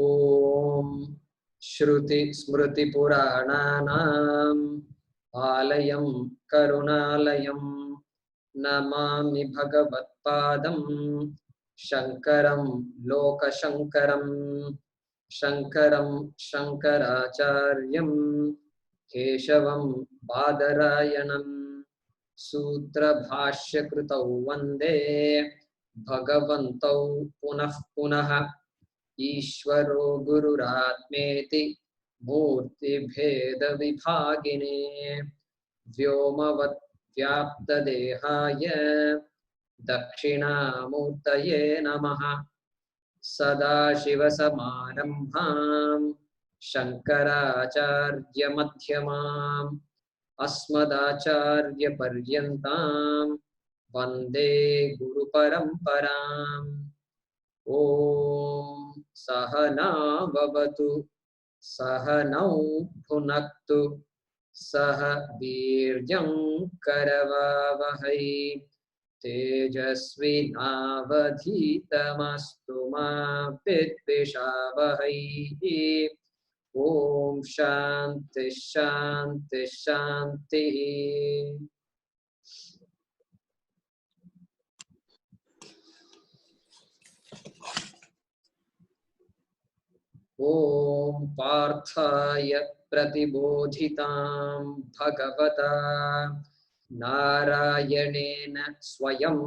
ओम श्रुति स्मृति पुराणानाम् आलयं करुणालयं नमामि भगवत्पादं शंकरं लोकशंकरं शंकरं शंकराचार्यं केशवं बादरायणं सूत्रभाष्यकृतौ वन्दे भगवन्तौ पुनः पुनः ईश्वरो गुरुरात्मेति मूर्तिभेदविभागिने व्योमवद्व्याप्तदेहाय दक्षिणामूर्तये नमः। सदाशिवसमारम्भां शङ्कराचार्यमध्यमाम् अस्मदाचार्यपर्यन्तां वन्दे गुरुपरम्पराम्। ओम सहना भवतु सहनौ भुनक्तु सह वीर्यं करवावहै तेजस्विनावधीतमस्तु मा विद्विषावहै। ओम शांति शांति शांति। ओम पार्थाय प्रतिबोधितां भगवता नारायणेन स्वयं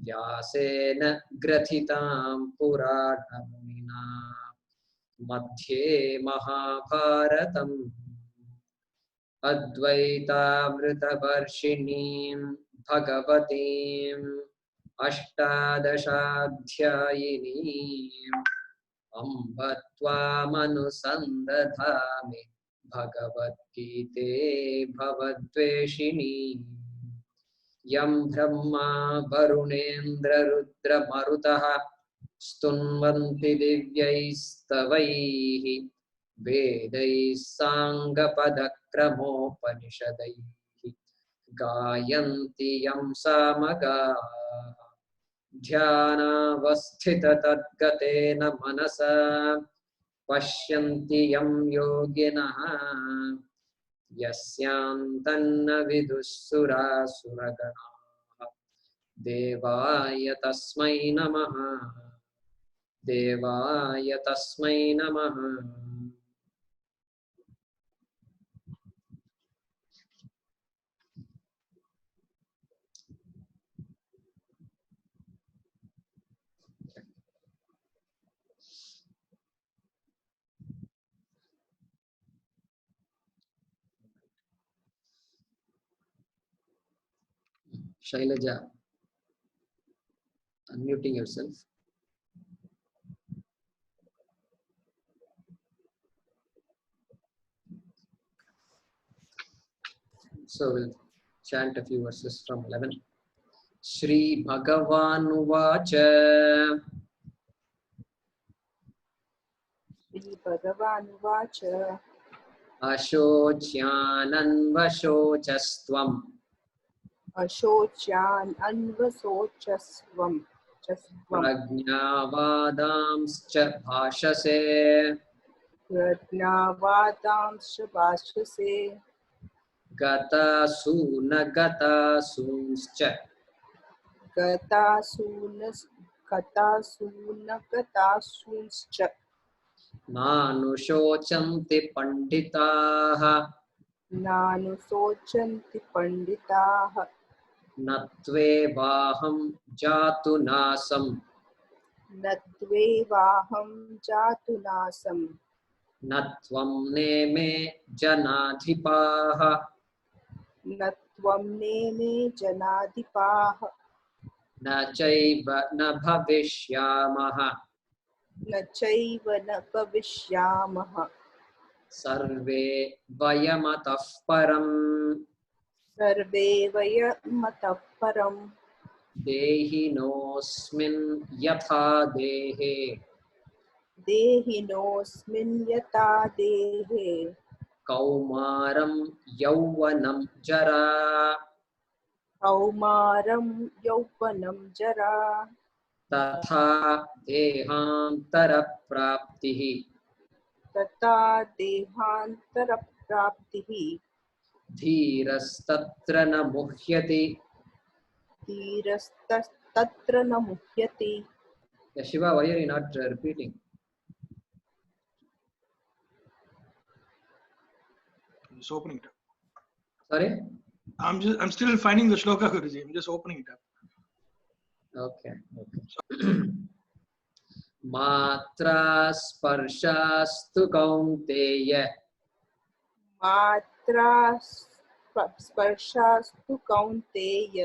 व्यासेन ग्रथितां पुराणमुनिना मध्ये महाभारतम् अद्वैतामृतवर्षिणीं भगवतीम् अष्टादशाध्यायिनीम् अम्ब त्वामनुसन्दधामि भगवद्गीते भवद्वेषिणी यं ब्रह्मा वरुणेन्द्ररुद्रमरुतः स्तुन्वन्ति दिव्यैस्तवैः वेदैः साङ्गपदक्रमोपनिषदैः गायन्ति यं सामगाः ध्यानावस्थिततद्गतेन मनसा पश्यन्ति यं योगिनः यस्यान्तन्न विदुःसुरासुरगणाः देवाय तस्मै नमः देवाय तस्मै नमः। Shailaja, unmuting yourself. So we'll chant a few verses from 11. Shri Bhagavan Uvacha Shri Bhagavan Uvacha Ashocyananvashocastvam Ashocyan Anvasocasvam Prajnavadamscha bhashase Prajnavadamscha Bhashase Gatasuna Gatasumscha Gatasuna Nanushocanti Panditaha Nanusochanti Panditaha Natve Vaham Jatu Nasam Natvevaham Jatunasam Natvam Neme Janadhipaha Natvam Neme Janadipaha Nachaiva Nabhavishyamaha Nachaiva Nakavishyamaha Sarve Vayamatah Param Sarve Vayamatah Param Dehinosmin Yatha Dehe Dehinosmin Yata Dehe Kaumaram Yauvanam Jara Kaumaram Yauvanam Jara तथा देहान्तरप्राप्तिः तथा देहान्तरप्राप्तिः धीरस्तत्र न मुह्यति. धीरस्तत्र न मुह्यते. Yeah, Shiva, why are you not repeating? Just opening it up. Sorry? I'm still finding the shloka, Guruji. I'm just opening it up. Okay. Matra sparshaastu kaunteya मात्रा स्पर्शास्तु कौन्तेय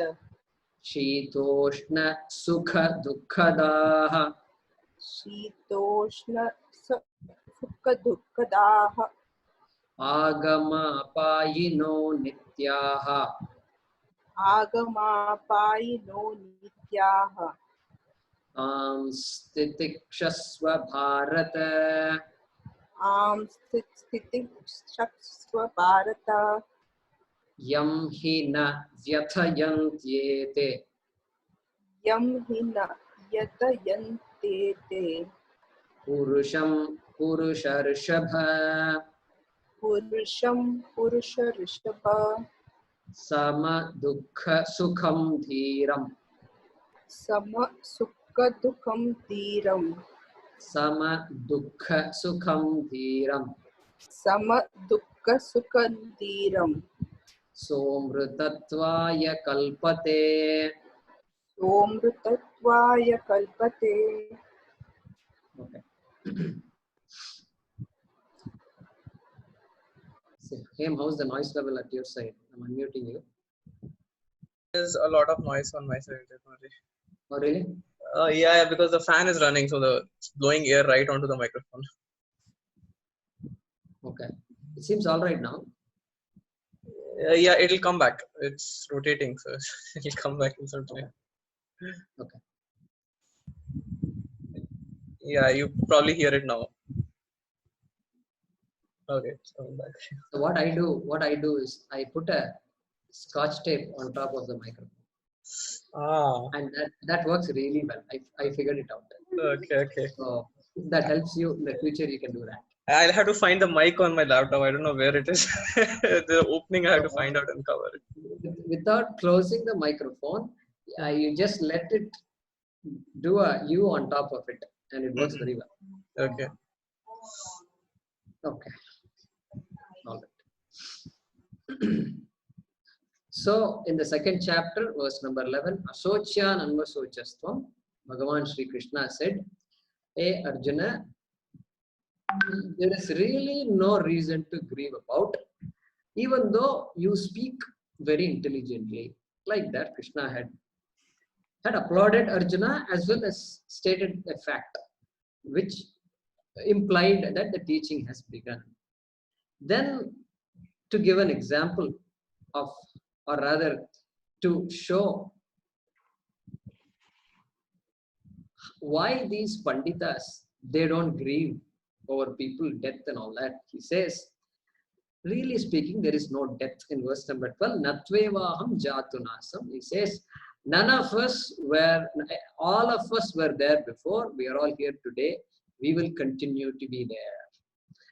शीतोष्ण सुख दुःखदाः शीतोष्ण सुखदुःखदाः आगमापायिनो नित्याः आगमापायिनो नित्याः तां स्थितिक्षस्व भारत. आं स्थितिक्षस्व भारत. यं हि न व्यथयन्त्येते यं हि न यतयन्ते ते पुरुषं पुरुषर्षभ. पुरुषं पुरुषऋषभ सम दुःख सुखं धीरम् सम सुखदुःखं धीरं सम दुःख सुखं धीरम् सम दुःखसुखं धीरं सोमृतत्वाय कल्पते. सोमृतत्वाय कल्पते. Okay. So, Hem, how's the noise level at your side? I'm unmuting you. There's a lot of noise on my side. Oh, really? Yeah, because the fan is running, so the blowing air right onto the microphone. Okay. It seems all right now. Yeah, it'll come back. It's rotating, so it'll come back in some time. Okay. Yeah, you probably hear it now. Okay, it's coming back. So what I do is I put a scotch tape on top of the microphone, and that works really well. I figured it out. Okay. So if that helps you in the future, you can do that. I'll have to find the mic on my laptop. I don't know where it is. The opening I have to find out and cover it. Without closing the microphone, you just let it do a U on top of it, and it works very well. Okay. Okay. All right. So, in the second chapter, verse number 11, Asochya Nanvasochastvam, Bhagavan Sri Krishna said, Hey Arjuna, there is really no reason to grieve about, even though you speak very intelligently. Like that, Krishna had applauded Arjuna as well as stated a fact, which implied that the teaching has begun. Then, to give an example of, or rather, to show why these Panditas, they don't grieve over people, death and all that. He says, really speaking, there is no death in verse number 12. Natvevaham jatunasam. He says, all of us were there before. We are all here today. We will continue to be there.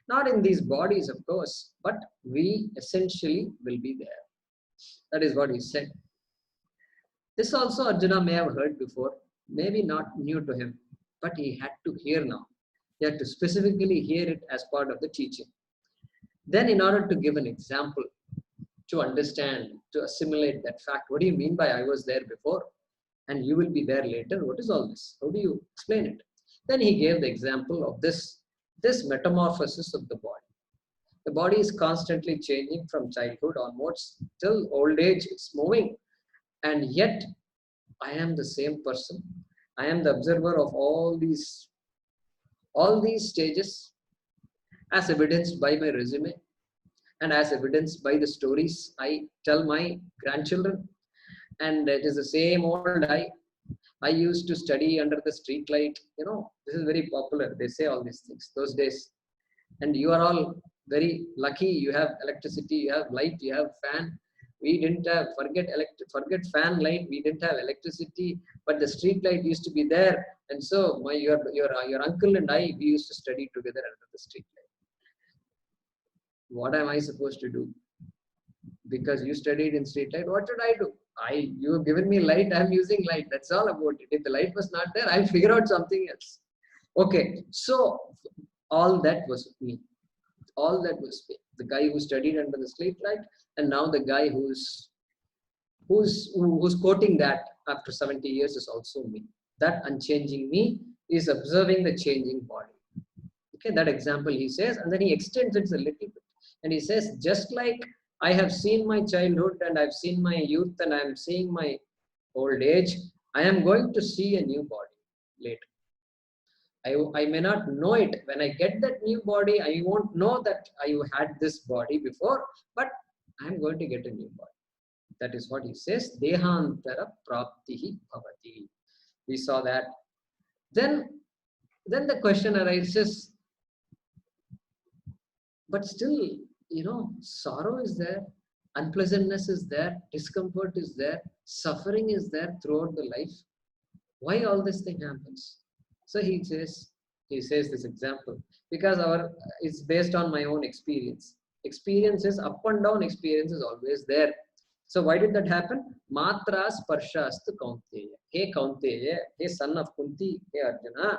Not in these bodies, of course, but we essentially will be there. That is what he said. This also Arjuna may have heard before, maybe not new to him, but he had to hear now. He had to specifically hear it as part of the teaching. Then in order to give an example, to understand, to assimilate that fact, what do you mean by I was there before and you will be there later? What is all this? How do you explain it? Then he gave the example of this metamorphosis of the body. The body is constantly changing from childhood onwards till old age. It's moving. And yet, I am the same person. I am the observer of all these stages, as evidenced by my resume and as evidenced by the stories I tell my grandchildren. And it is the same old I used to study under the street light. This is very popular. They say all these things those days. And you are all very lucky. You have electricity, you have light, you have fan. We didn't have, forget fan light, we didn't have electricity, but the street light used to be there. And so your uncle and I, we used to study together under the street light. What am I supposed to do? Because you studied in street light, what should I do? You have given me light, I'm using light. That's all about it. If the light was not there, I'll figure out something else. Okay, so all that was me. All that was me. The guy who studied under the street light, and now the guy who's quoting that after 70 years is also me. That unchanging me is observing the changing body. Okay, that example he says, and then he extends it a little bit. And he says, just like I have seen my childhood and I've seen my youth and I'm seeing my old age, I am going to see a new body later. I may not know it. When I get that new body, I won't know that I had this body before, but I'm going to get a new body. That is what he says. Dehantara praptihi bhavati. We saw that. Then the question arises, but still, sorrow is there, unpleasantness is there, discomfort is there, suffering is there throughout the life. Why all this thing happens? So he says this example, because it's based on my own experience. Experience is up and down, experience is always there. So why did that happen? Matra sparshastu kaunteya. Hey Kaunteya, hey son of Kunti, hey Arjuna.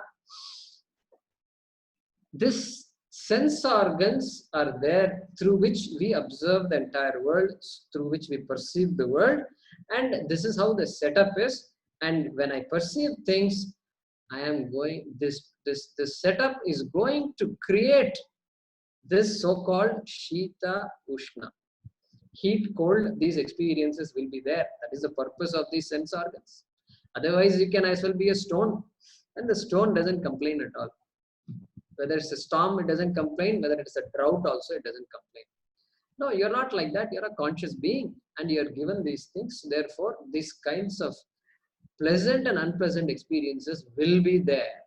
This sense organs are there through which we observe the entire world, through which we perceive the world, and this is how the setup is. And when I perceive things, I am going, this setup is going to create this so-called Shita Ushna. Heat, cold, these experiences will be there. That is the purpose of these sense organs. Otherwise, you can as well be a stone, and the stone doesn't complain at all. Whether it's a storm, it doesn't complain. Whether it's a drought also, it doesn't complain. No, you're not like that. You're a conscious being, and you're given these things. Therefore, these kinds of pleasant and unpleasant experiences will be there.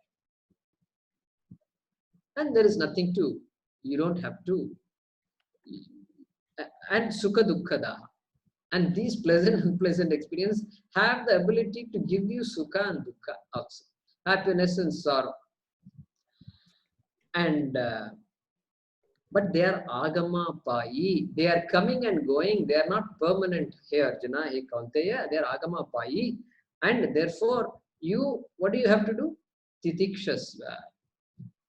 And there is nothing to, you don't have to. And sukha dukha daha. And these pleasant and unpleasant experiences have the ability to give you sukha and dukha also. Happiness and sorrow. And but they are agama payi. They are coming and going. They are not permanent. Hey Arjuna, hey Kaunteya, they are agama payi. And therefore, what do you have to do? Titikshasva.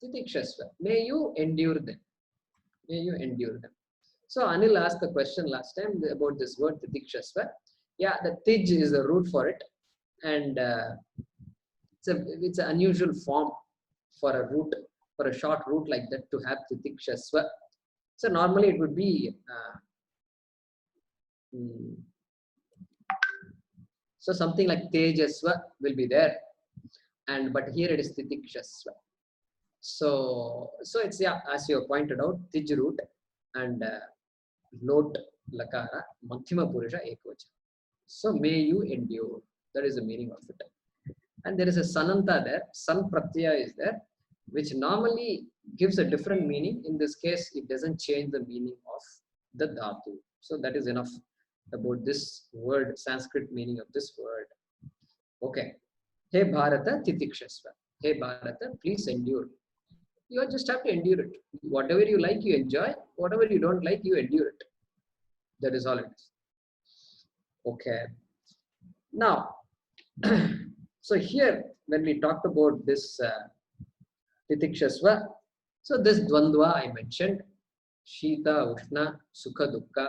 Titikshasva. May you endure them. May you endure them. So Anil asked the question last time about this word titikshasva. Yeah, the tij is the root for it. And it's an unusual form for a root, for a short root like that, to have titikshasva. So normally it would be so something like tejasva will be there, but here it is titikshasva. So it's, yeah, as you pointed out, tij root and lot lakara madhyama purusha ekvachana. So may you endure. That is the meaning of it. And there is a sananta there. San pratyaya is there, which normally gives a different meaning. In this case, it doesn't change the meaning of the dhatu. So that is enough about this word, Sanskrit meaning of this word. Okay. Hey Bharata titikshasva. Hey Bharata, please endure. You just have to endure it. Whatever you like, you enjoy. Whatever you don't like, you endure it. That is all it is. Okay. Now, so here, when we talked about this titikshasva, so this dvandva I mentioned, Shita, Ushna, Sukha, Dukha,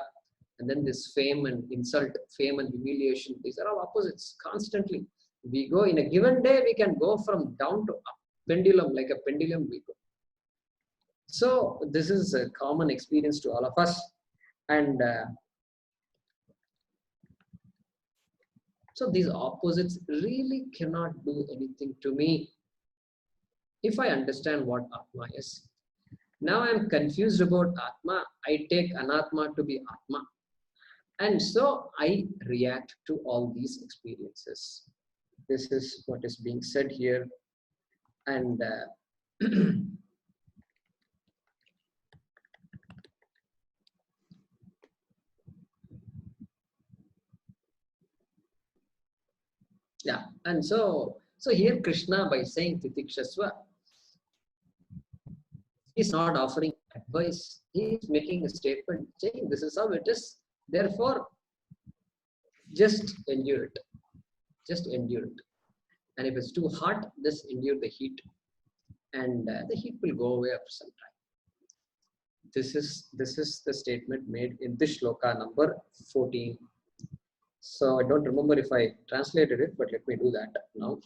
and then this fame and insult, fame and humiliation, these are all opposites constantly. We go in a given day, we can go from down to up, pendulum, like a pendulum we go. So this is a common experience to all of us. And so these opposites really cannot do anything to me if I understand what Atma is. Now I am confused about Atma. I take Anatma to be Atma. And so I react to all these experiences. This is what is being said here. And Yeah, and so here Krishna, by saying Titikshasva, he's not offering advice. He is making a statement saying this is how it is. Therefore, just endure it. Just endure it. And if it's too hot, just endure the heat, and the heat will go away after some time. This is the statement made in this shloka number 14. So I don't remember if I translated it, but let me do that now.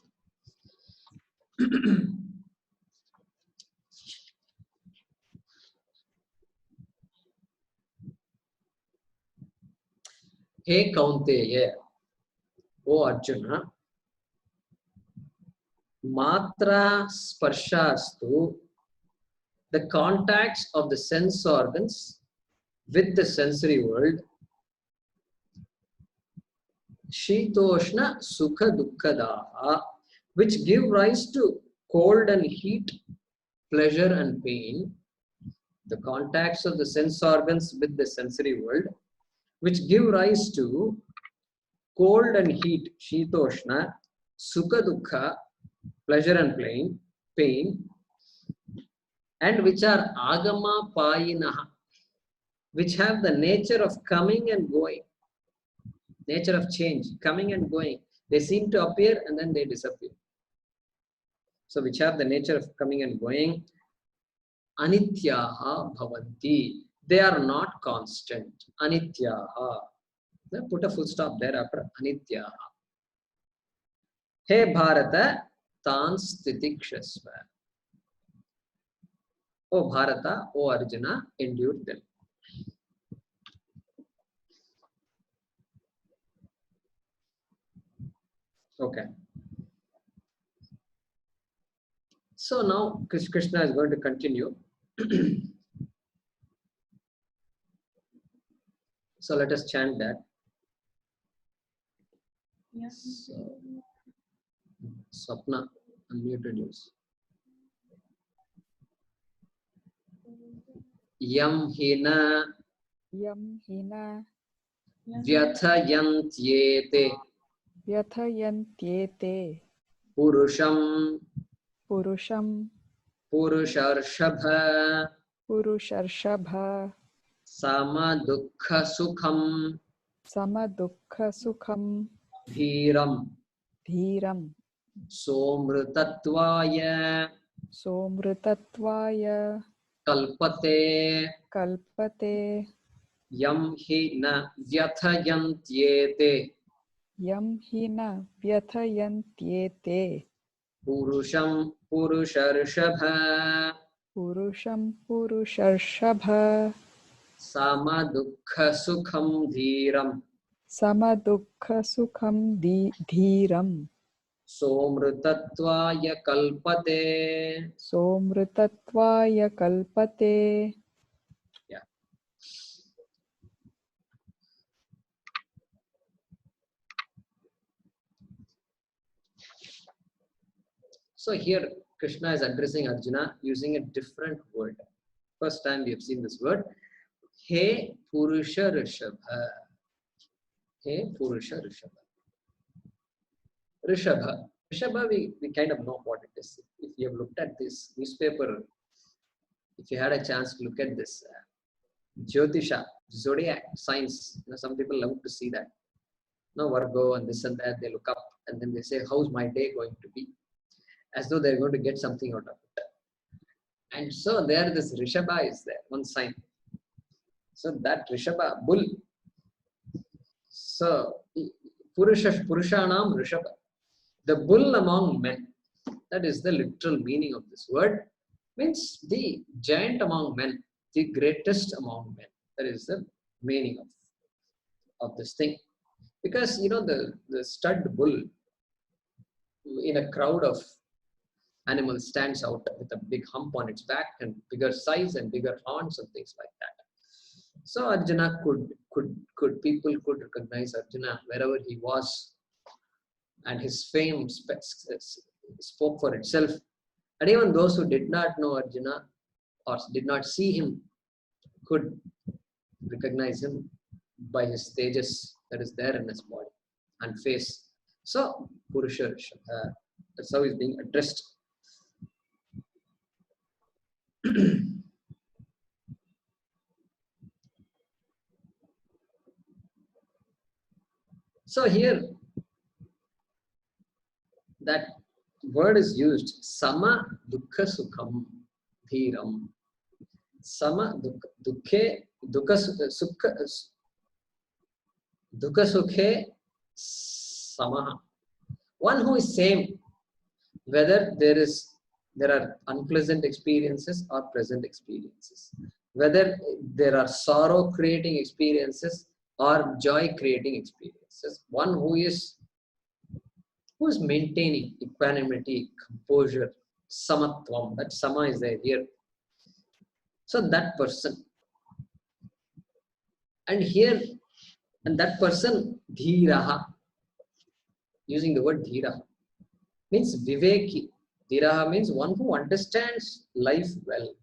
Hey Kaunteya, O Arjuna, Matra Sparshastu, the contacts of the sense organs with the sensory world, Shitoshna Sukha Dukkadaha, which give rise to cold and heat, pleasure and pain, the contacts of the sense organs with the sensory world, which give rise to cold and heat, Shitoshna, Sukha Dukkha, pleasure and pain, and which are Agama Payinaha, which have the nature of coming and going, nature of change, coming and going. They seem to appear and then they disappear. So which have the nature of coming and going, Anityaha Bhavanti. They are not constant. Anityaha. Put a full stop there after Anityaha. Hey Bharata, Tan Stitikshasva. O Bharata, O Arjuna, endure them. Okay. So now Krishna is going to continue. So let us chant that. Yes. So, Swapna, unmuted yours. Yam hina Yam hina vyathayantyete vyathayantyete purusham purusham purusharshabha purusharshabha sama dukha sukham samadukha sukham dhiram dhiram somrtatvaya somrtatvaya kalpate kalpate yam hina vyathayantyete yam hina vyathayantyete purusham purusharshabha purusham purusharshabha sama dukha sukham dhiram samadukha sukham dhiram somrtatvaya kalpate. somrtatvaya kalpate. Yeah. So here Krishna is addressing Arjuna using a different word. First time we have seen this word. He Purusha Rishabha. He Purusha Rishabha. Rishabha. Rishabha, we kind of know what it is. If you have looked at this newspaper, if you had a chance to look at this Jyotisha, zodiac signs, some people love to see that. Virgo and this and that, they look up and then they say, how's my day going to be? As though they're going to get something out of it. And so there this Rishabha is there, one sign. So that Rishabha, bull. So Purushanam Rishabha, the bull among men. That is the literal meaning of this word. Means the giant among men, the greatest among men. That is the meaning of this thing. Because the stud bull in a crowd of animals stands out with a big hump on its back and bigger size and bigger horns and things like that. So Arjuna people could recognize Arjuna wherever he was, and his fame spoke for itself. And even those who did not know Arjuna or did not see him could recognize him by his tejas that is there in his body and face. So, Purusha Rishabha, that's how he's being addressed. So here, that word is used, sama dukha sukham dhiram. Sama dukhe dukha sukha dukha sukhe samaha. One who is same, whether there are unpleasant experiences or pleasant experiences, whether there are sorrow creating experiences or joy creating experiences. One who is maintaining equanimity, composure, samatvam. That sama is there here. So that person, and that person, dhiraha, using the word dhiraha, means viveki. Dhiraha means one who understands life well,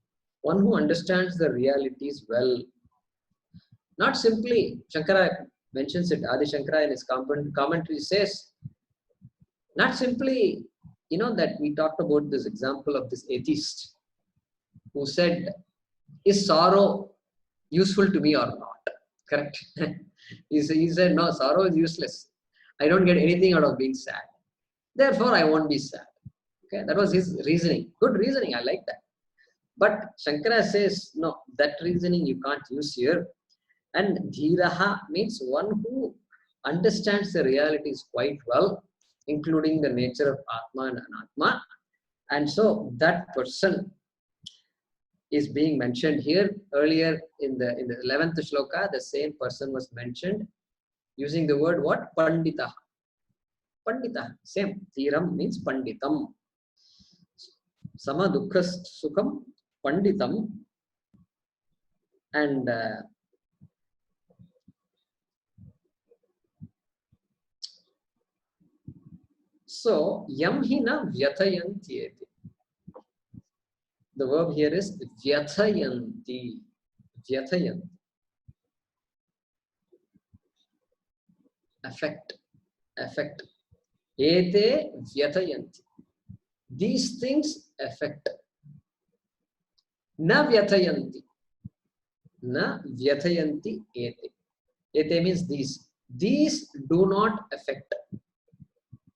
one who understands the realities well. Not simply, Shankara mentions it, Adi Shankara in his commentary says, not simply, that we talked about this example of this atheist who said, is sorrow useful to me or not? Correct? He said, no, sorrow is useless. I don't get anything out of being sad. Therefore, I won't be sad. Okay, that was his reasoning. Good reasoning, I like that. But Shankara says, no, that reasoning you can't use here. And dhiraha means one who understands the realities quite well, including the nature of Atma and Anatma. And so that person is being mentioned here. Earlier in the 11th shloka, the same person was mentioned using the word what? Pandita. Pandita, same. Dhiram means panditam. Sama dukha sukham panditam. And so, yam hina vyathayanti. The verb here is vyathayanti. Vyathayanti. Affect. Ete vyathayanti. These things affect. Na vyathayanti. Na vyathayanti ete. Ete means these. These do not affect.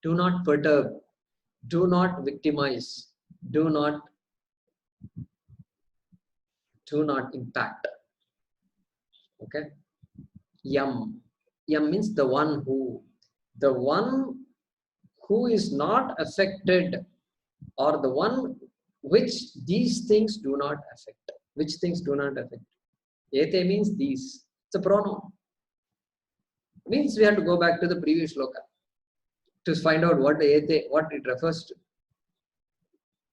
Do not perturb. Do not victimize. Do not impact. Okay. Yam means the one who is not affected, or the one which these things do not affect. Which things do not affect? Ete means these. It's a pronoun. Means we have to go back to the previous shloka to find out what it refers to.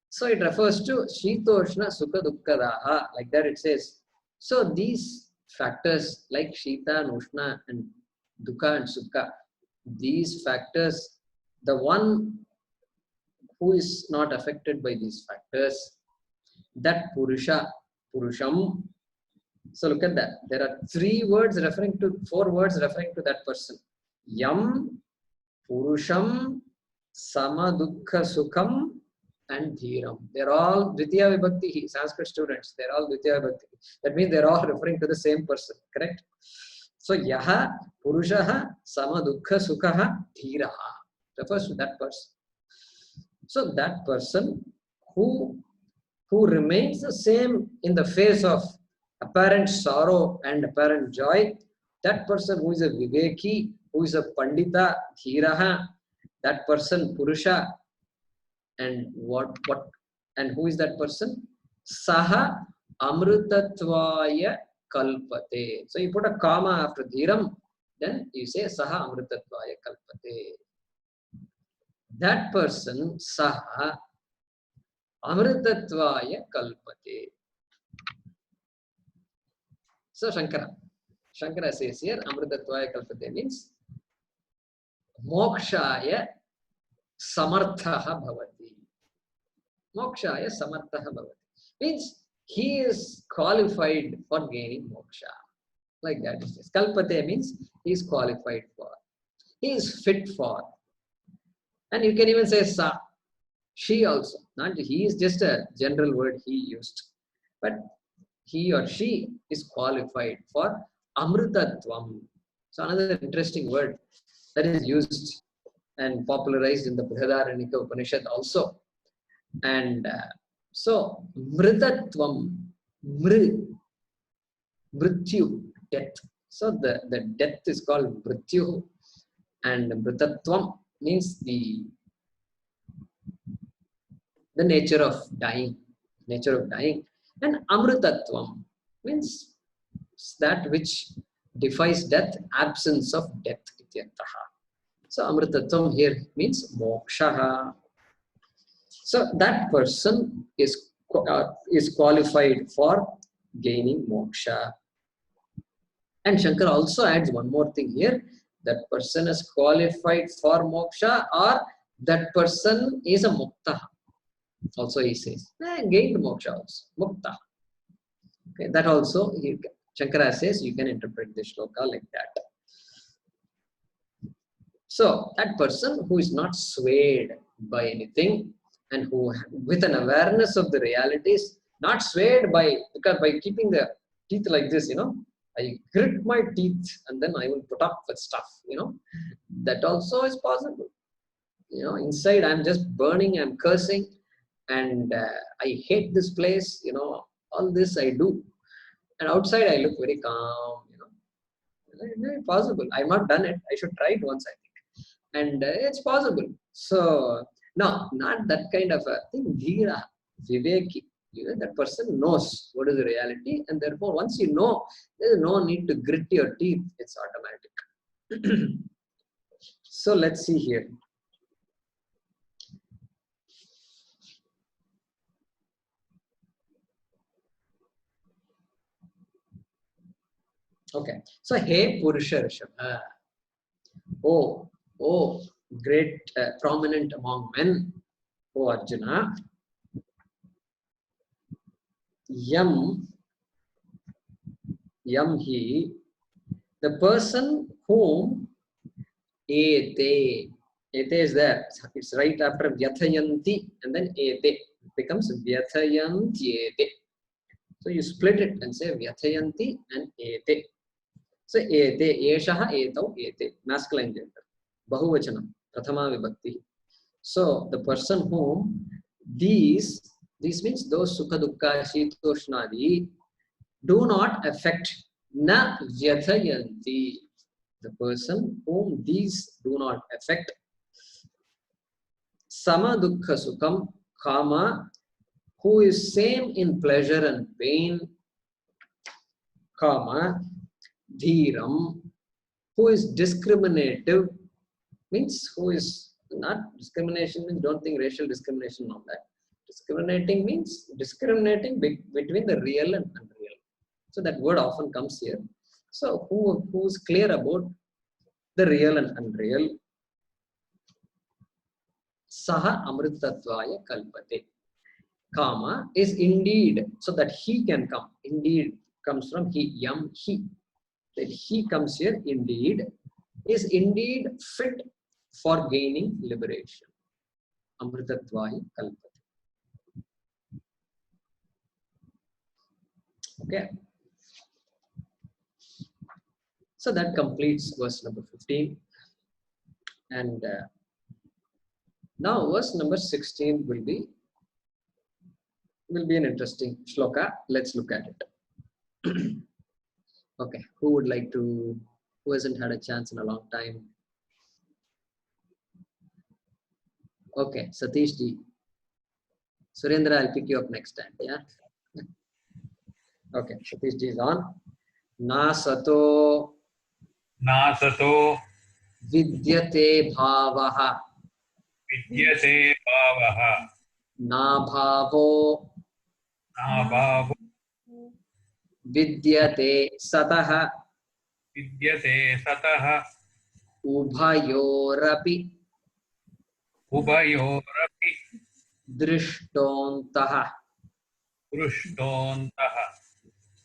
So it refers to Shitoshna Sukha Dukkadaha, like that it says. So these factors like Shita, Ushna and Dukha and Sukha, these factors, the one who is not affected by these factors, that Purusham. So look at that. There are 4 words referring to that person. Yam, Purusham, Sama Dukha Sukham, and Dhiram. They're all Dvitiya Vibhakti, Sanskrit students. They're all Dvitiya Vibhakti. That means they're all referring to the same person. Correct? So Yaha, Purushaha, Sama Dukha Sukhaha, Dhiraha refers to that person. So that person who remains the same in the face of apparent sorrow and apparent joy, that person who is a Viveki, who is a Pandita, Dhiraha, that person Purusha. And and who is that person? Saha amrutatvaya kalpate. So you put a comma after dhiram, then you say saha amrutatvaya kalpate. That person, saha amrutatvaya kalpate. So Shankara says here, amrutatvaya kalpate means mokshaya samarthaha bhavati. Mokshaya samarthaha bhavati. Means he is qualified for gaining moksha. Like that it says. Kalpate means he is qualified for. He is fit for. And you can even say sa, she also. Not he is just a general word he used, but he or she is qualified for amrutatvam. So another interesting word that is used and popularized in the Brihadaranyaka Upanishad also. And so mritatvam, mrityu, death. So the death is called mrityu, and mritatvam means the nature of dying, and amrutatvam means that which defies death, absence of death. So amrutatvam here means moksha. So that person is qualified for gaining moksha. And Shankar also adds one more thing here. That person is qualified for moksha, or that person is a mukta. Also he says, gained moksha also, mukta. Okay, that also Shankara says you can interpret this shloka like that. So that person who is not swayed by anything, and who with an awareness of the realities, not swayed by, because by keeping the teeth like this, I grit my teeth and then I will put up with stuff, that also is possible. Inside I'm just burning, I'm cursing, and I hate this place, all this I do. And outside I look very calm, Very possible. I've not done it. I should try it once, I think. And it's possible. So, no, not that kind of a thing. Dhira, Viveki. That person knows what is the reality, and therefore once you know, there is no need to grit your teeth. It's automatic. So let's see here. Okay. So, hey Purusha Rishabha. Oh, great, prominent among men. Oh Arjuna. Yam he, the person whom ete is there. It's right after vyathayanti, and then ete. It becomes vyathayantyete. So you split it and say vyathayanti and ete. So ete, eshaha, etau, ete. Masculine gender. Bahuvachanam. Prathama vibhakti. So the person whom these means those sukha dukha shitoshnadi do not affect, na vyathayanti, the person whom these do not affect, sama dukha sukham, kama, who is same in pleasure and pain, kama, dhiram, who is discriminative, means who is not discrimination, means don't think racial discrimination on that. Discriminating means discriminating between the real and unreal. So that word often comes here. So who is clear about the real and unreal? Saha amritatvaya kalpate. Kama is indeed, so that he can come. Indeed comes from he, yam, he. That he comes here, indeed, is indeed fit for gaining liberation. Amritatvaya kalpate. Okay. So that completes verse number 15. And now verse number 16 will be an interesting shloka. Let's look at it. Okay, who would like to, who hasn't had a chance in a long time? Okay, Satish ji. Surendra, I'll pick you up next time. Yeah. Okay, Satish ji is on. Na sato vidyate bhavaha. विद्यते भावः Na bhavo नाभावो vidyate sataha. विद्यते सतः Ubhayorapi उभयोरपि drishtontaha. दृष्टोऽन्तः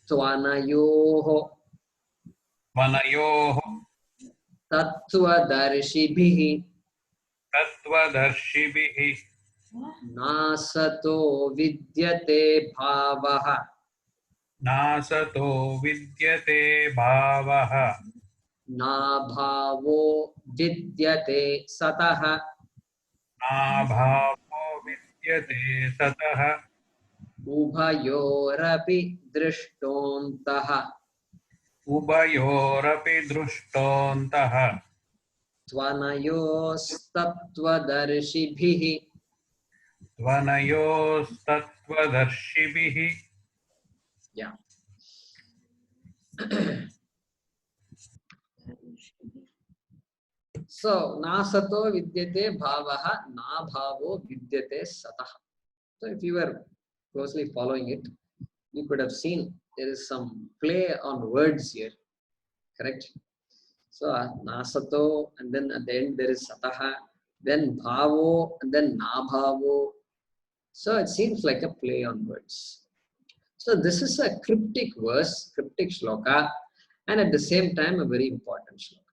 Tvanayoho वनयोः tattvadarshibihi तत्त्वदर्शिभिः नासतो विद्यते भावः नासतो विद्यते भावः नाभावो विद्यते सतः नाभावो विद्यते सतः उभयोरपि दृष्टोऽन्तः उभयोरपि दृष्टोऽन्तः त्वनयोस्तत्त्वदर्शिभिः त्वनयोस्तत्त्वदर्शिभिः Yeah. So, nasato vidyate bhavaha, na bhavo vidyate satah. So, if you were closely following it, you could have seen there is some play on words here, correct? So, nasato, and then at the end there is sataha, then bhavo, and then na bhavo. So, it seems like a play on words. So, this is a cryptic verse, cryptic shloka, and at the same time a very important shloka.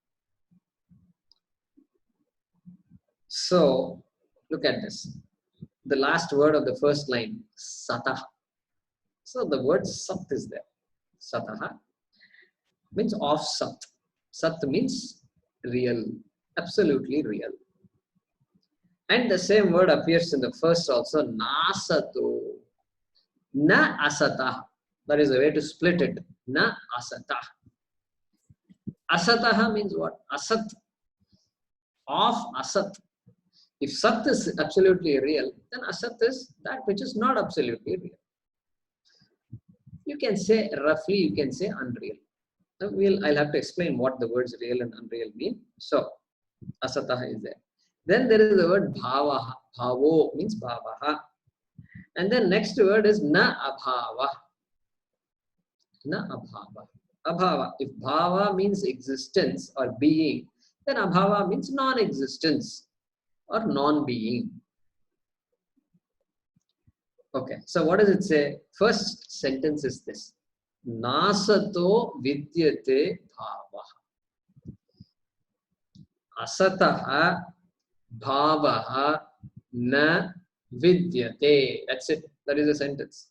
So, look at this. The last word of the first line, satah. So, the word sat is there. Satah means of sat. Sat means real, absolutely real. And the same word appears in the first also, nasato. Na asatah. That is the way to split it. Na asatah. Asatah means what? Asat. Of asat. If sat is absolutely real, then asat is that which is not absolutely real. You can say, roughly, you can say unreal. I'll have to explain what the words real and unreal mean. So, asatah is there. Then there is the word bhavaha. Bhavo means bhavaha. And then next word is na abhava. Na abhava. Abhava. If bhava means existence or being, then abhava means non-existence or non-being. Okay, so what does it say? First sentence is this. Nasato vidyate bhavaha. Asataha bhavaha na vidyate. That's it. That is the sentence.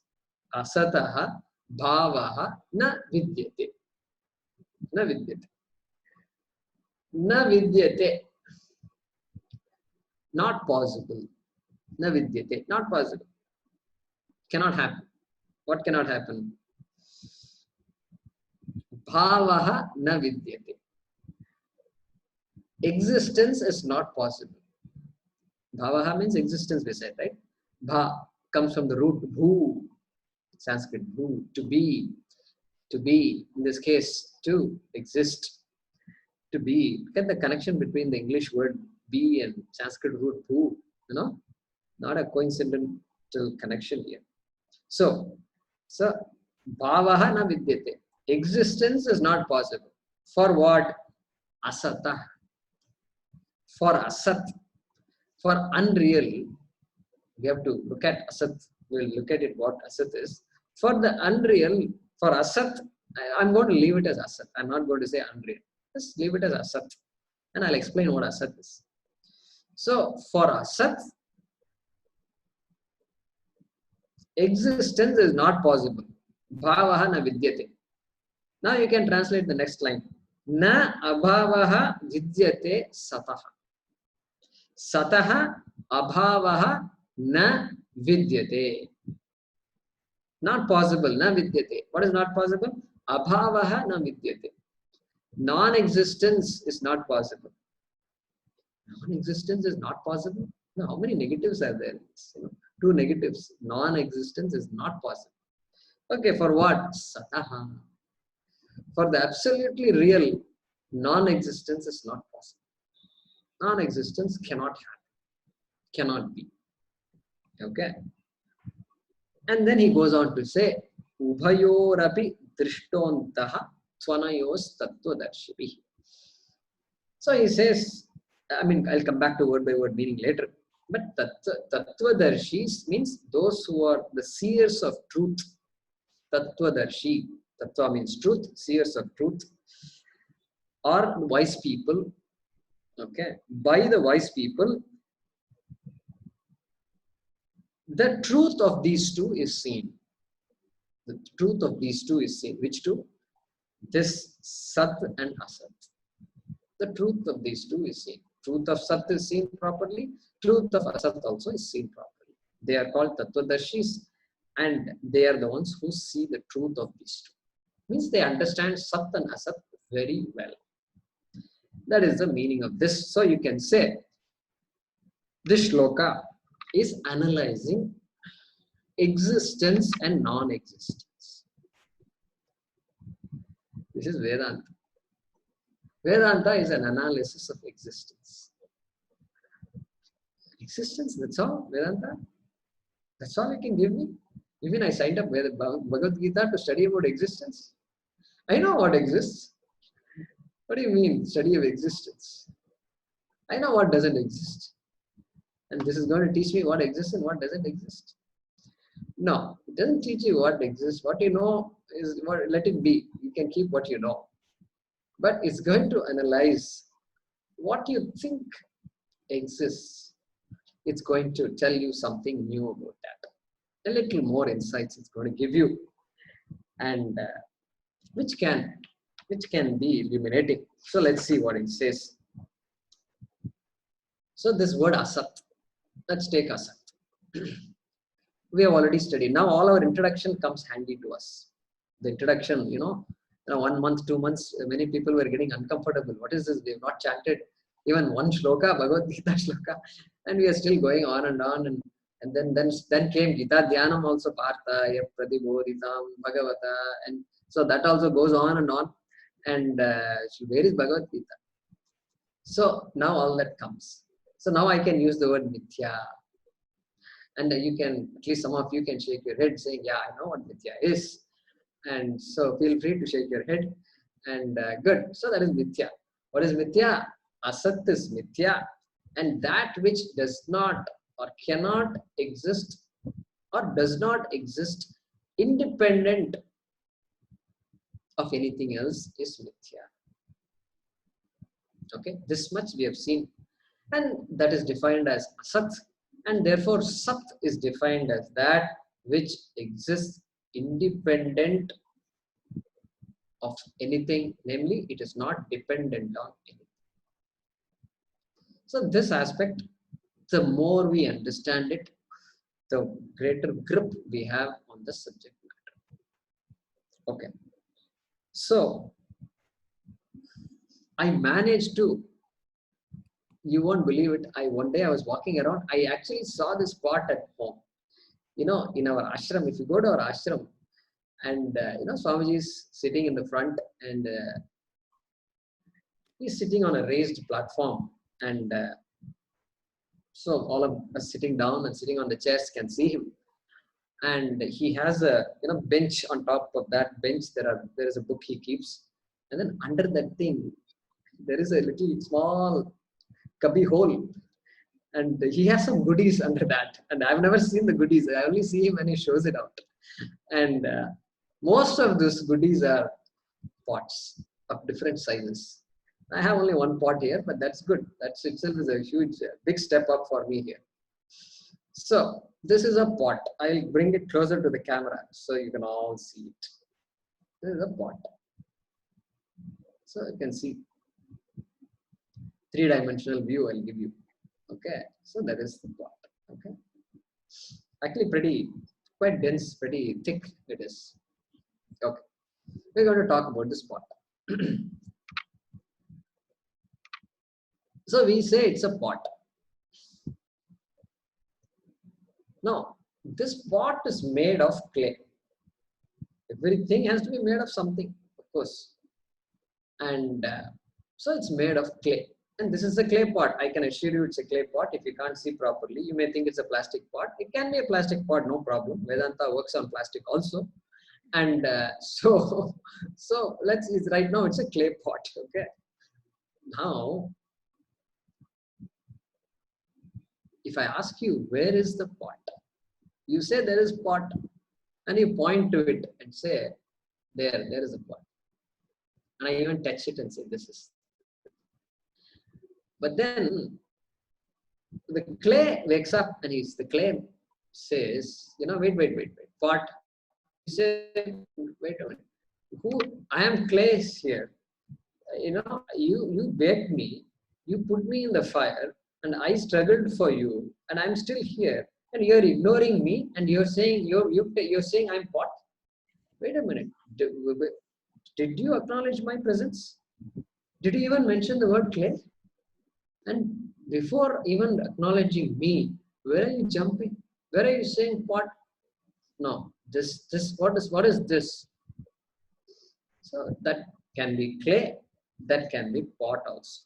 Asataha bhavaha na vidyate. Na vidyate. Na vidyate. Not possible. Na vidyate. Not possible. Cannot happen. What cannot happen? Bhavaha na vidyate. Existence is not possible. Bhavaha means existence, we said, right? Bha comes from the root bhu, Sanskrit bhu, to be. To be, in this case, to exist. To be. Look at the connection between the English word be and Sanskrit root bhu. You know, not a coincidental connection here. So bhavaha na vidyate. Existence is not possible. For what? Asata. For asat. For unreal, we have to look at asat. We'll look at it what asat is. For the unreal, for asat, I'm going to leave it as asat. I'm not going to say unreal. Just leave it as asat. And I'll explain what asat is. So, for asat, existence is not possible. Bhavaha na vidyate. Now you can translate the next line. Na abhavaha vidyate sataha. Sataha abhavaha na vidyate. Not possible, na vidyate. What is not possible? Abhavaha na vidyate. Non-existence is not possible. Non-existence is not possible? Now, how many negatives are there? Two negatives. Non-existence is not possible. Okay, for what? Sataha. For the absolutely real, non-existence is not possible. Non-existence cannot happen. Cannot be. Okay. And then he goes on to say, Ubhayorapi drishtontaha swanayos tattvadarshibhi. So he says, I mean, I'll come back to word by word meaning later. But tattvadarshis means those who are the seers of truth. Tattvadarshi. Tattva means truth, seers of truth. Or wise people. Okay. By the wise people, The truth of these two is seen. The truth of these two is seen. Which two? This Sat and Asat. The truth of these two is seen. Truth of Sat is seen properly. Truth of Asat also is seen properly. They are called Tattvadarshis, and they are the ones who see the truth of these two. Means they understand Sat and Asat very well. That is the meaning of this. So you can say this shloka is analyzing existence and non-existence. This is Vedanta. Vedanta is an analysis of existence. Existence, that's all, Vedanta. That's all you can give me. Even I signed up with Bhagavad Gita to study about existence. I know what exists. What do you mean, study of existence? I know what doesn't exist. And this is going to teach me what exists and what doesn't exist. No, it doesn't teach you what exists. What you know is what, let it be. You can keep what you know. But it's going to analyze what you think exists. It's going to tell you something new about that. A little more insights it's going to give you. And which can be illuminating. So let's see what it says. So this word Asat. Let's take Asat. We have already studied. Now all our introduction comes handy to us. The introduction, 1 month, 2 months, many people were getting uncomfortable. What is this? We have not chanted even one shloka, Bhagavad Gita shloka, and we are still going on and on. And then came Gita Dhyanam also, Partha, Pratibodhitam, Bhagavata, and so that also goes on and on. And where is Bhagavad Gita? So now all that comes. So now I can use the word mithya. And you can, at least some of you can shake your head saying, yeah, I know what mithya is. And so feel free to shake your head. And good. So that is mithya. What is mithya? Asat is mithya. And that which does not or cannot exist or does not exist independent of anything else is mithya. Okay, this much we have seen. And that is defined as asat. And therefore, Sat is defined as that which exists independent of anything, namely, it is not dependent on anything. So, this aspect, the more we understand it, the greater grip we have on the subject matter. Okay. So, I managed to. You won't believe it. One day I was walking around. I actually saw this pot at home. In our ashram, if you go to our ashram, and Swamiji is sitting in the front, and he's sitting on a raised platform, and so all of us sitting down and sitting on the chairs can see him. And he has a bench. On top of that bench, there is a book he keeps, and then under that thing, there is a little small cubby hole, and he has some goodies under that, and I've never seen the goodies. I only see him when he shows it out. And most of those goodies are pots of different sizes. I have only one pot here, but that's good. That itself is a huge big step up for me here. So this is a pot. I'll bring it closer to the camera so you can all see it. This is a pot, so you can see 3-dimensional view I'll give you. Okay, so that is the pot. Okay, actually quite dense, pretty thick it is. Okay, we're going to talk about this pot. So we say it's a pot. Now, this pot is made of clay. Everything has to be made of something, of course. And so it's made of clay. And this is a clay pot. I can assure you it's a clay pot. If you can't see properly, you may think it's a plastic pot. It can be a plastic pot, no problem. Vedanta works on plastic also. And so right now it's a clay pot. Okay. Now, if I ask you, where is the pot? You say there is pot, and you point to it and say, there is a pot. And I even touch it and say, this is. But then the clay wakes up and the clay says, wait. Pot. He said, wait a minute. I am clay here. You baked me, you put me in the fire, and I struggled for you, and I'm still here, and you're ignoring me, and you're saying you're saying I'm pot. Wait a minute. Did you acknowledge my presence? Did you even mention the word clay? And before even acknowledging me, where are you jumping? Where are you saying pot? No, this what is this? So that can be clay, that can be pot also.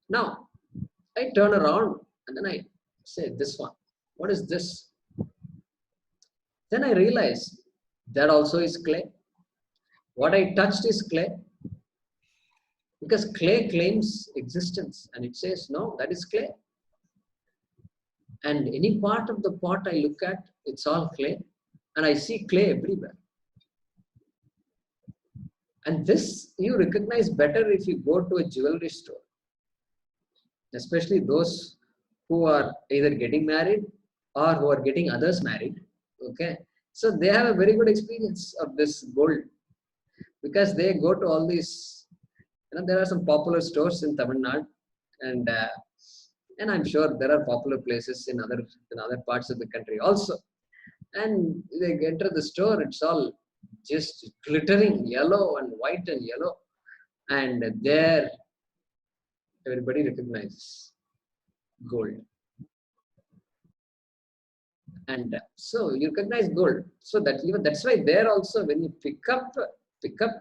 Now I turn around and then I say this one. What is this? Then I realize that also is clay. What I touched is clay. Because clay claims existence and it says, no, that is clay. And any part of the pot I look at, it's all clay. And I see clay everywhere. And this you recognize better if you go to a jewelry store. Especially those who are either getting married or who are getting others married. Okay. So they have a very good experience of this gold. Because they go to all these, there are some popular stores in Tamil Nadu, and I'm sure there are popular places in other parts of the country also. And they enter the store, it's all just glittering yellow and white and yellow, and there everybody recognizes gold. And so you recognize gold. So that's why there also when you pick up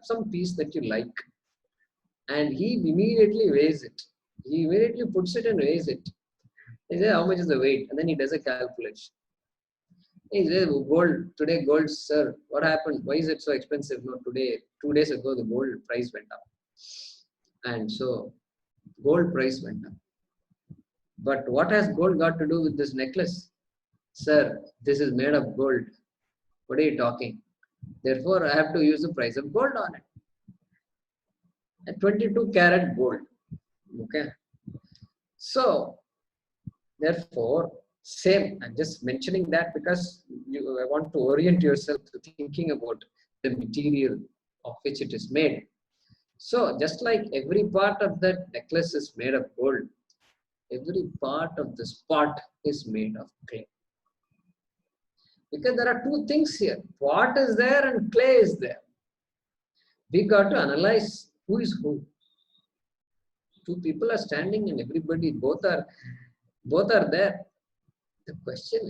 some piece that you like, and he immediately weighs it. He immediately puts it and weighs it. He says, how much is the weight? And then he does a calculation. He says, today gold, sir, what happened? Why is it so expensive? No, today, 2 days ago, the gold price went up. And so, gold price went up. But what has gold got to do with this necklace? Sir, this is made of gold. What are you talking? Therefore, I have to use the price of gold on it. At 22 karat gold. Okay. So, therefore, same. I'm just mentioning that because I want to orient yourself to thinking about the material of which it is made. So, just like every part of that necklace is made of gold, every part of this pot is made of clay. Because there are two things here. Pot is there and clay is there. We got to analyze who is who. Two people are standing and everybody, both are there. The question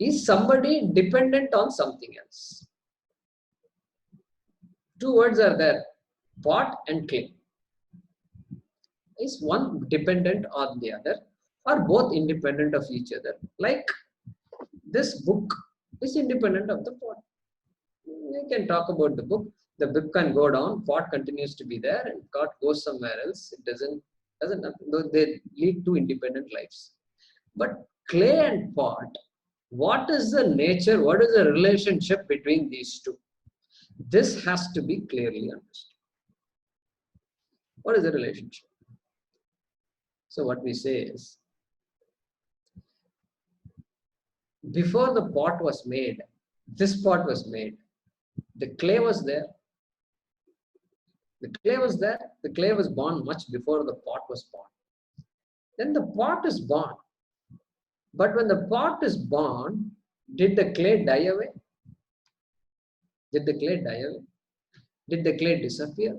is somebody dependent on something else? Two words are there, pot and clay. Is one dependent on the other or both independent of each other? Like this book is independent of the pot. We can talk about the book. The book can go down, pot continues to be there, and pot goes somewhere else. It doesn't, though they lead to independent lives. But clay and pot, what is the nature, what is the relationship between these two? This has to be clearly understood. What is the relationship? So what we say is, before the pot was made, this pot was made, the clay was there. The clay was there. The clay was born much before the pot was born. Then the pot is born. But when the pot is born, did the clay die away? Did the clay die away? Did the clay disappear?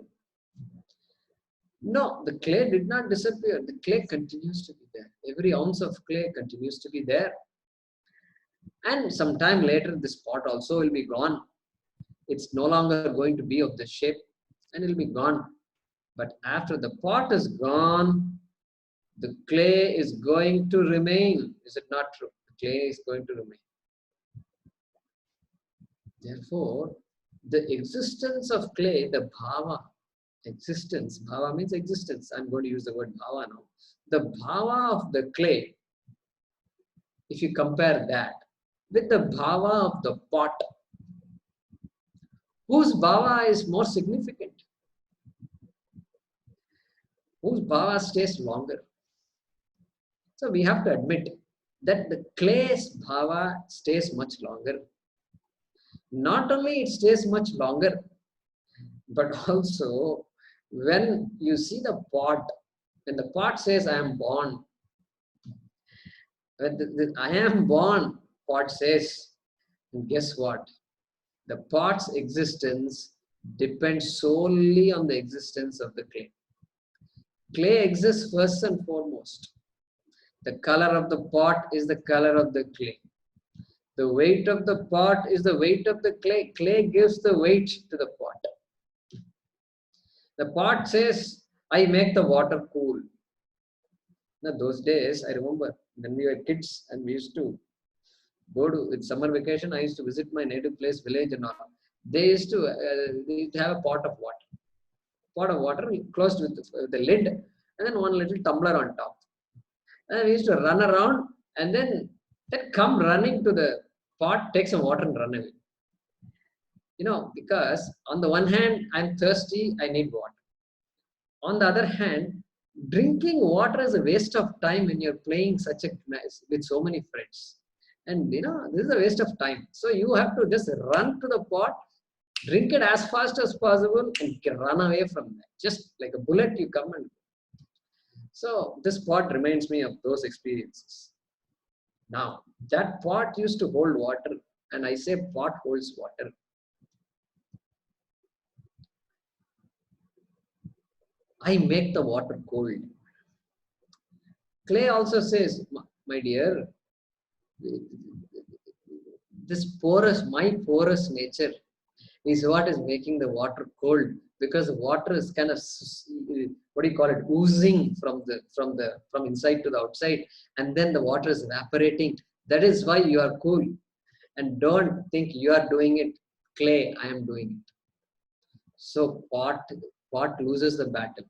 No, the clay did not disappear. The clay continues to be there. Every ounce of clay continues to be there. And sometime later, this pot also will be gone. It's no longer going to be of this shape and it will be gone. But after the pot is gone, the clay is going to remain. Is it not true? The clay is going to remain. Therefore, the existence of clay, the bhava, existence, bhava means existence. I'm going to use the word bhava now. The bhava of the clay, if you compare that with the bhava of the pot, whose bhava is more significant? Whose bhava stays longer? So we have to admit that the clay's bhava stays much longer. Not only it stays much longer, but also when you see the pot, when the pot says I am born, when the I am born pot says, and guess what? The pot's existence depends solely on the existence of the clay. Clay exists first and foremost. The color of the pot is the color of the clay. The weight of the pot is the weight of the clay. Clay gives the weight to the pot. The pot says, I make the water cool. Now, those days, I remember when we were kids and we used to go to, with summer vacation, I used to visit my native place, village and all. They used to have a pot of water. Pot of water closed with the lid and then one little tumbler on top. And we used to run around and then come running to the pot, take some water and run away. Because on the one hand, I'm thirsty, I need water. On the other hand, drinking water is a waste of time when you're playing with so many friends. And this is a waste of time. So you have to just run to the pot, drink it as fast as possible and run away from that. Just like a bullet, you come and go. So this pot reminds me of those experiences. Now, that pot used to hold water, and I say pot holds water. I make the water cold. Clay also says, my dear, my porous nature is what is making the water cold, because the water is kind of, oozing from inside to the outside, and then the water is evaporating. That is why you are cool. And don't think you are doing it, clay, I am doing it. So pot loses the battle.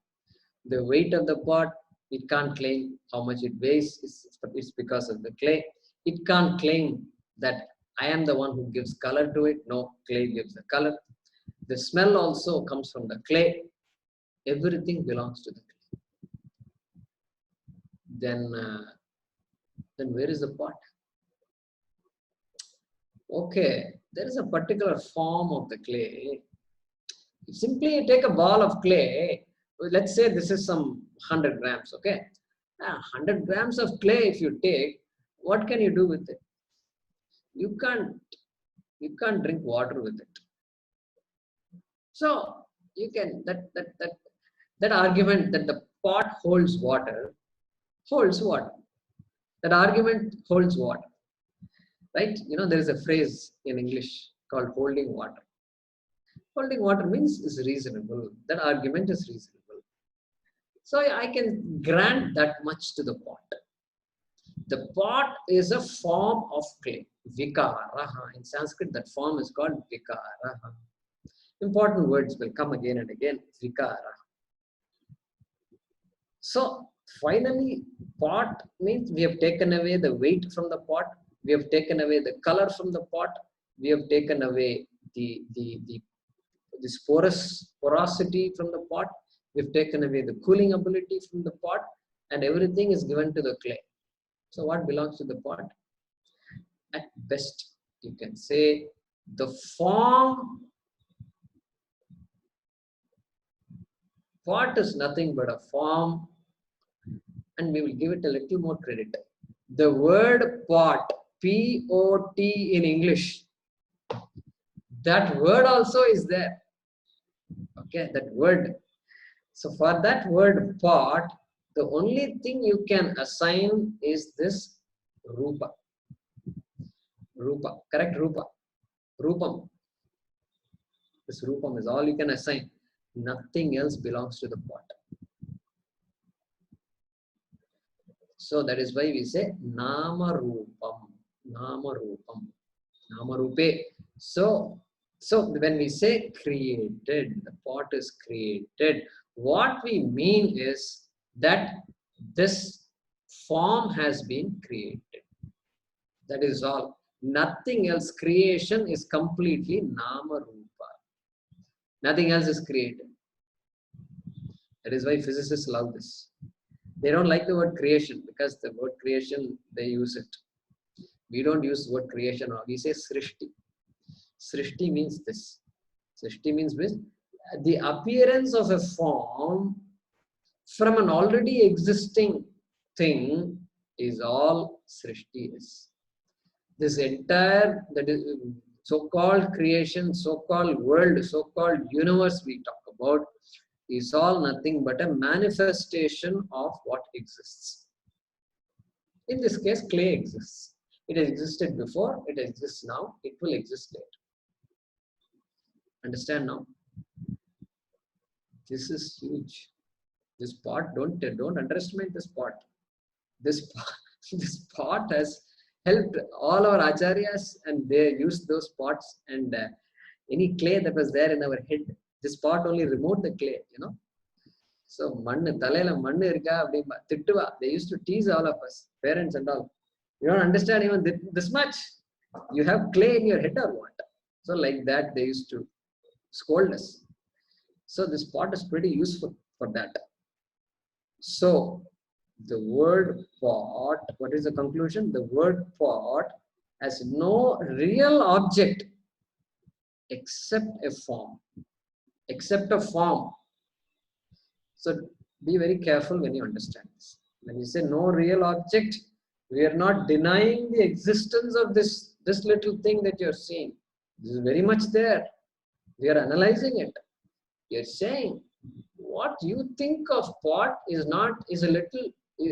The weight of the pot, it can't claim how much it weighs. It's because of the clay. It can't claim that I am the one who gives color to it. No, clay gives the color. The smell also comes from the clay. Everything belongs to the clay. Then where is the pot? Okay, there is a particular form of the clay. Simply you take a ball of clay. Let's say this is some 100 grams, okay? 100 grams of clay if you take, what can you do with it? You can't drink water with it. So you can, that argument that the pot holds water, holds what? That argument holds what? Right? There is a phrase in English called holding water. Holding water means is reasonable. That argument is reasonable. So I can grant that much to the pot. The pot is a form of clay. Vikaraha. In Sanskrit, that form is called vikaraha. Important words will come again and again. Vikaraha. So finally, pot means we have taken away the weight from the pot. We have taken away the color from the pot. We have taken away this porosity from the pot. We've taken away the cooling ability from the pot, and everything is given to the clay. So what belongs to the pot? At best, you can say the form. Pot is nothing but a form, and we will give it a little more credit. The word pot, P-O-T in English, that word also is there. Okay, that word. So for that word pot, the only thing you can assign is this rupa. Rupa, correct? Rupa. Rupam. This rupam is all you can assign. Nothing else belongs to the pot. So that is why we say nama rupam. Nama rupam. Nama rupe. So when we say created, the pot is created, what we mean is that this form has been created. That is all. Nothing else. Creation is completely nama rupa. Nothing else is created. That is why physicists love this. They don't like the word creation because the word creation, they use it We don't use the word creation, or we say srishti. Srishti means this. Srishti means this. The appearance of a form from an already existing thing is all srishti is. This entire, that is so-called creation, so-called world, so-called universe we talk about, is all nothing but a manifestation of what exists. In this case, clay exists. It existed before, it exists now, it will exist later. Understand now? This is huge. This pot, don't underestimate this pot. This pot has helped all our acharyas, and they used those pots, and any clay that was there in our head, this pot only removed the clay, So mannu, talaila mannu irka apdi tittuva. They used to tease all of us, parents and all. You don't understand even this much. You have clay in your head or what? So like that they used to scold us. So this pot is pretty useful for that. So the word pot, what is the conclusion? The word pot has no real object except a form. Except a form. So be very careful when you understand this. When you say no real object, we are not denying the existence of this little thing that you're seeing. This is very much there. We are analyzing it. You're saying what you think of pot is a little,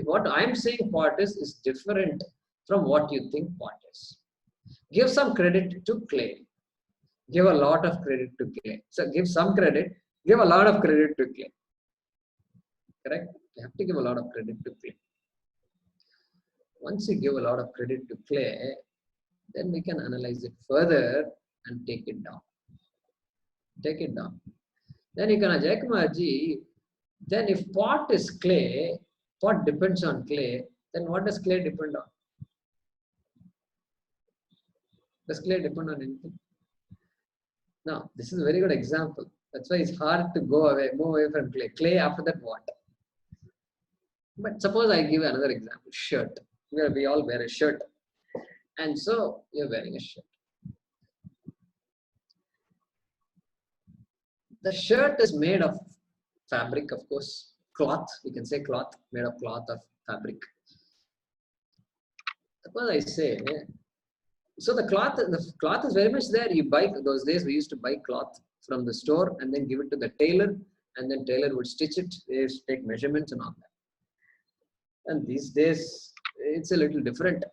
what I'm saying pot is different from what you think pot is. Give some credit to clay. Give a lot of credit to clay. So give some credit, give a lot of credit to clay. Correct? You have to give a lot of credit to clay. Once you give a lot of credit to clay, then we can analyze it further and take it down. Take it down. Then you can ask, Jaykumarji, then if pot is clay, pot depends on clay, then what does clay depend on? Does clay depend on anything? No, this is a very good example. That's why it's hard to move away from clay. Clay, after that, what? But suppose I give another example, shirt. We all wear a shirt. And so you're wearing a shirt. The shirt is made of fabric, of course. Cloth, you can say cloth, made of cloth or fabric. Suppose I say, so the cloth is very much there. You buy, those days we used to buy cloth from the store and then give it to the tailor, and then tailor would stitch it. They used to take measurements and all that. And these days it's a little different,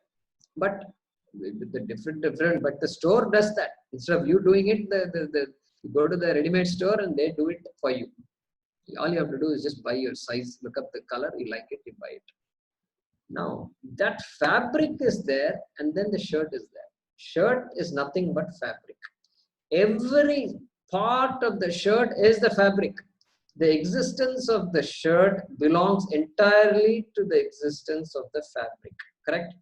but but the store does that. Instead of you doing it, you go to the ready-made store and they do it for you. All you have to do is just buy your size, look up the color, you like it, you buy it. Now that fabric is there, and then the shirt is there. Shirt is nothing but fabric. Every part of the shirt is the fabric. The existence of the shirt belongs entirely to the existence of the fabric. Correct?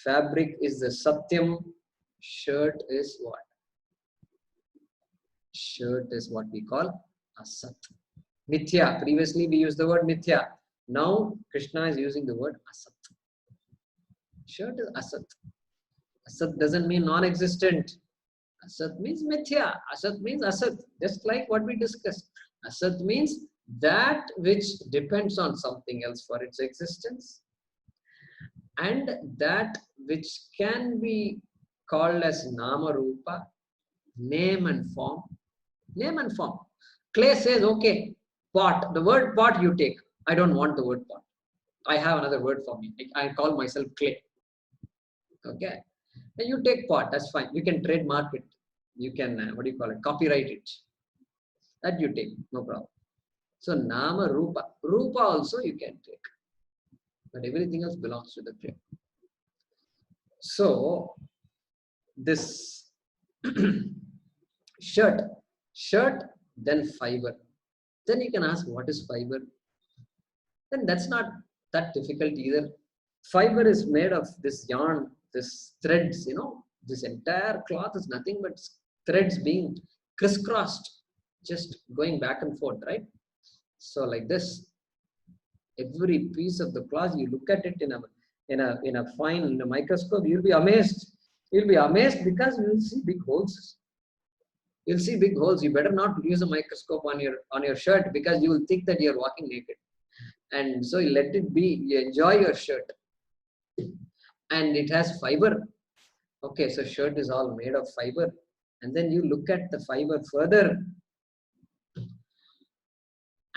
Fabric is the satyam. Shirt is what? Shirt is what we call asat. Mithya. Previously we used the word mithya. Now Krishna is using the word asat. Shirt is asat. Asat doesn't mean non-existent. Asat means mithya. Asat means asat. Just like what we discussed. Asat means that which depends on something else for its existence, and that which can be called as nama rupa, name and form. Name and form. Clay says, okay, pot. The word pot you take. I don't want the word pot. I have another word for me. I call myself clay. Okay. And you take pot. That's fine. You can trademark it. You can, copyright it. That you take. No problem. So, nama rupa. Rupa also you can take. But everything else belongs to the clay. So, this shirt, then fiber. Then you can ask, what is fiber? Then that's not that difficult either. Fiber is made of this yarn, this threads, this entire cloth is nothing but threads being crisscrossed, just going back and forth, right? So like this, every piece of the cloth, you look at it in a microscope, you'll be amazed. You'll be amazed because you will see big holes. You'll see big holes. You better not use a microscope on your shirt because you will think that you're walking naked. And so you let it be. You enjoy your shirt. And it has fiber. Okay, so shirt is all made of fiber. And then you look at the fiber further.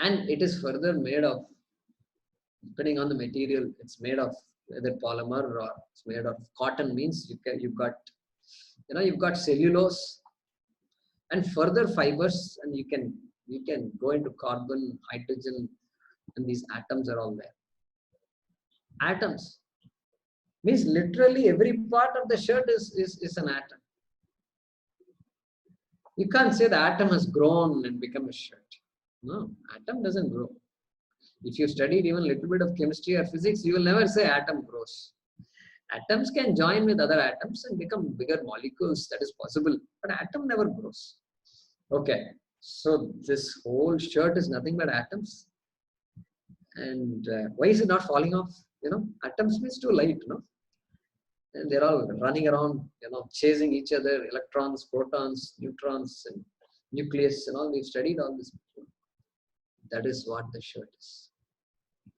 And it is further made of, depending on the material, it's made of either polymer or it's made of cotton. Means you've got cellulose and further fibers, and you can go into carbon, hydrogen, and these atoms are all there. Atoms means literally every part of the shirt is an atom. You can't say the atom has grown and become a shirt. No, atom doesn't grow. If you studied even a little bit of chemistry or physics, you will never say atom grows. Atoms can join with other atoms and become bigger molecules. That is possible. But atom never grows. Okay. So this whole shirt is nothing but atoms. And why is it not falling off? Atoms means too light, and they're all running around, chasing each other, electrons, protons, neutrons, and nucleus, and all. We've studied all this before. That is what the shirt is.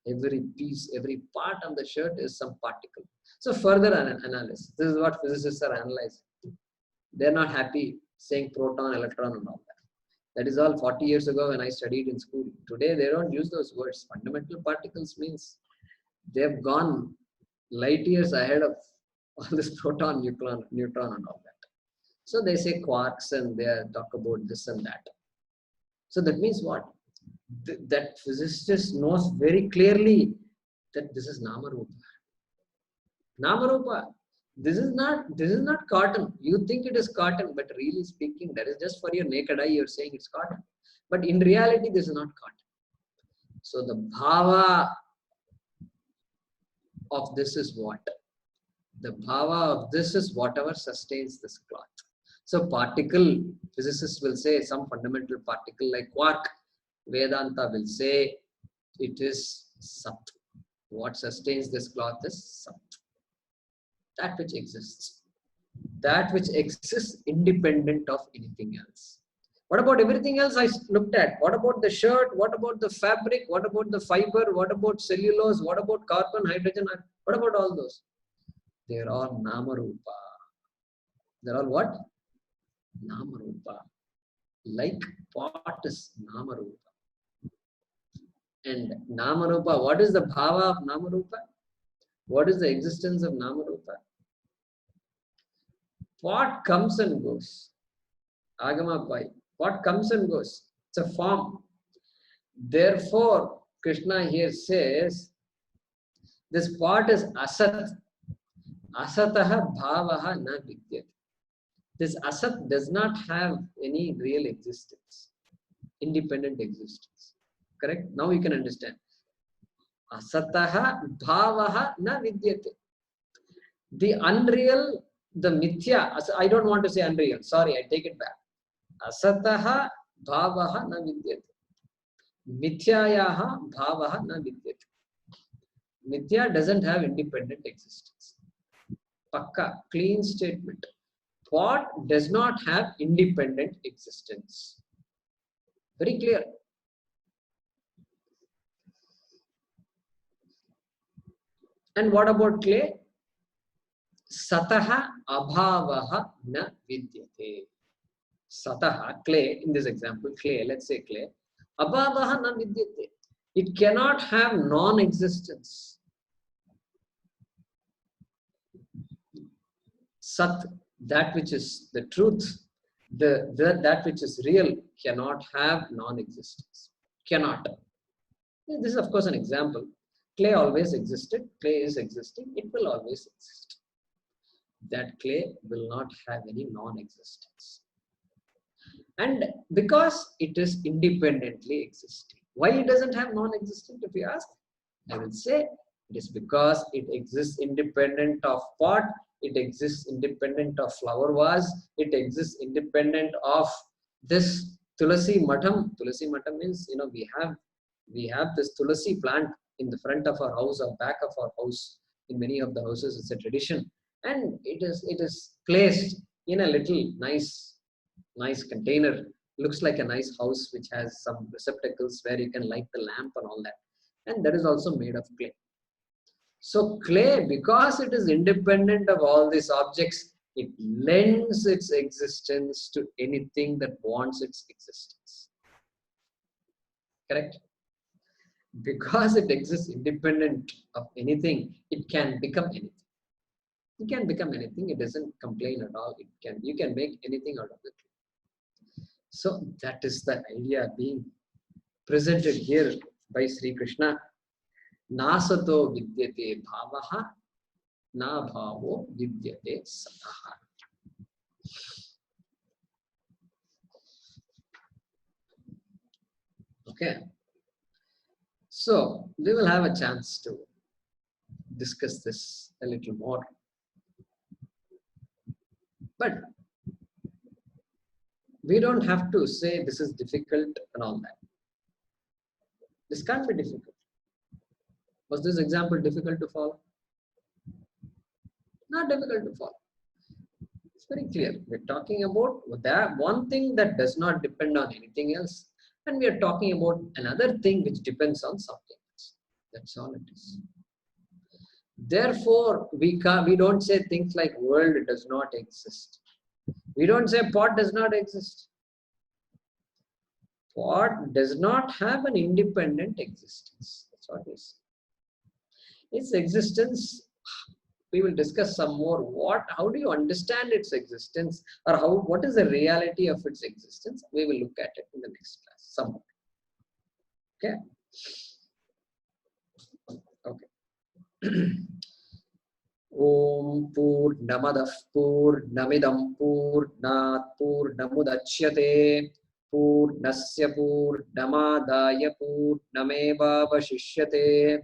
Every piece, every part of the shirt is some particle. So further analysis. This is what physicists are analyzing. They're not happy saying proton, electron, and all that. That is all 40 years ago when I studied in school. Today, they don't use those words. Fundamental particles means they've gone light years ahead of all this proton, neutron, and all that. So they say quarks and they talk about this and that. So that means what? That physicist knows very clearly that this is Namarupa. Namarupa. This is not cotton. You think it is cotton, but really speaking, that is just for your naked eye. You're saying it's cotton, but in reality, this is not cotton. So the bhava of this is what? The bhava of this is whatever sustains this cloth. So particle, physicists will say some fundamental particle like quark. Vedanta will say it is Sat. What sustains this cloth is Sat. That which exists. That which exists independent of anything else. What about everything else I looked at? What about the shirt? What about the fabric? What about the fiber? What about cellulose? What about carbon, hydrogen? What about all those? They're all Namarupa. They're all what? Namarupa. Like pot is Namarupa. And Namarupa, what is the bhava of Namarupa? What is the existence of Namarupa? Pot comes and goes. Agama Pai. Pot comes and goes. It's a form. Therefore, Krishna here says, this pot is asat. Asataha bhavaha na vidyate. This asat does not have any real existence, independent existence. Correct? Now you can understand. Asataha bhavaha na vidyate. The unreal, the mithya, I don't want to say unreal, sorry, I take it back. Asataha bhavaha na vidyate. Mithyayaha bhavaha na vidyate. Mithya doesn't have independent existence. Pakka, clean statement. Pot does not have independent existence. Very clear. And what about clay? Sataha abhavaha na vidyate. Sataha, clay, in this example, clay, let's say clay. Abhavaha na vidyate. It cannot have non-existence. Sat, that which is the truth, that which is real, cannot have non-existence. Cannot. This is of course an example. Clay always existed. Clay is existing. It will always exist. That clay will not have any non-existence. And because it is independently existing. Why it doesn't have non-existent, if you ask? I will say it is because it exists independent of pot. It exists independent of flower vase. It exists independent of this tulasi matam. Tulasi matam means, we have this tulasi plant in the front of our house or back of our house. In many of the houses, it's a tradition, and it is placed in a little nice container. Looks like a nice house which has some receptacles where you can light the lamp and all that. And that is also made of clay. So clay, because it is independent of all these objects, it lends its existence to anything that wants its existence. Correct? Because it exists independent of anything, it can become anything. It can become anything. It doesn't complain at all. You can make anything out of it. So that is the idea being presented here by Sri Krishna. Nasato vidyate bhavaha, na bhavo vidyate sataha. Okay. So we will have a chance to discuss this a little more. But we don't have to say this is difficult and all that. This can't be difficult. Was this example difficult to follow? Not difficult to follow. It's very clear. We're talking about that one thing that does not depend on anything else. And we are talking about another thing which depends on something else. That's all it is. Therefore, we don't say things like world does not exist. We don't say pot does not exist. Pot does not have an independent existence. That's what it is. Its existence, we will discuss some more. How do you understand its existence, or what is the reality of its existence? We will look at it in the next class. Some more. Okay. Okay. Om Purnamadah Purnamidam Purnat Purnamudachyate Purnasya Purnamadaya Purnameva Vashishyate.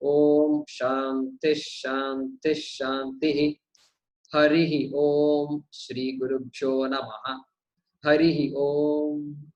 Om Shanti Shanti Shanti. Harihi Om Shri Gurubhyo Namaha. Harihi Om.